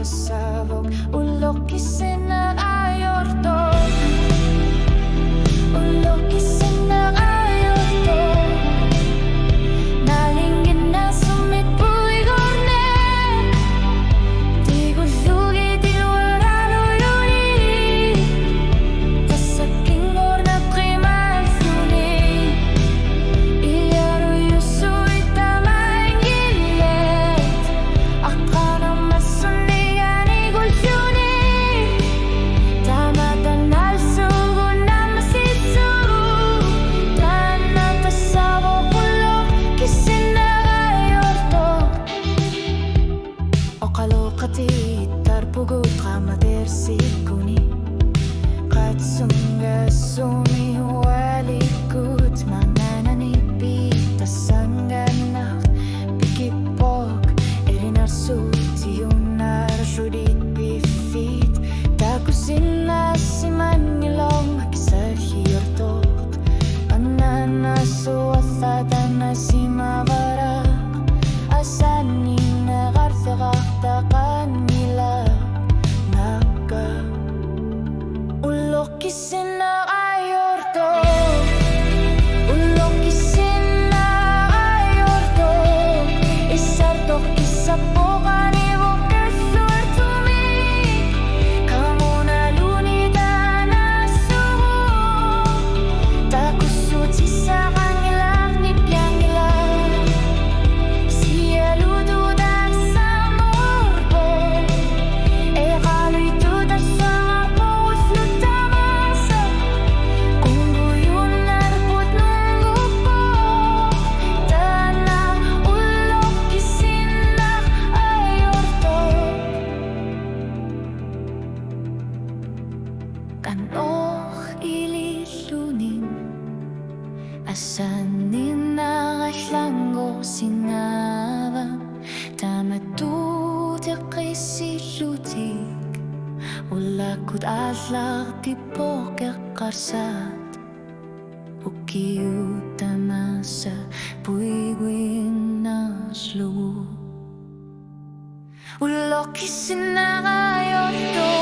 tasavog Ulok isinag ayorto Ulok isinag ayorto Nalingin na sumitpuy gorne Di gulugi di waralo yuni Tasaking orna primal yuni Iyaro yusu itamay gilet Akana masunigan igul yuni Tamatanal sugo na masitsu Tana tasabo kulo kisinagayorto Okalokati tarpugut kamader sikuni Katsunga sumi walikut manananipita sanganak Pikipok erinarsuti unar shudit bifit Takusina simanilong makisarhiyortot Ananasu athadana simavara Asani nagarthagaktakan nila Naga Ulok isinagayorto Ulok isinagayorto Isartok isapokan ibok kesuertumi Kamu nalunita na subo Takusuti sa kangilang nipyangila Siya lududak sa morbo E kaloy tutas sa kapos lutamasa Kung buyon narpot nung lupo Tana ulok isinak ayorto Kanok ililunin Asanin na kaslanggo sinabang Tamatutik isilutik Ulakut atlak tipok karsat Ukiutamasa puigwin naslu Ulok isinagayorto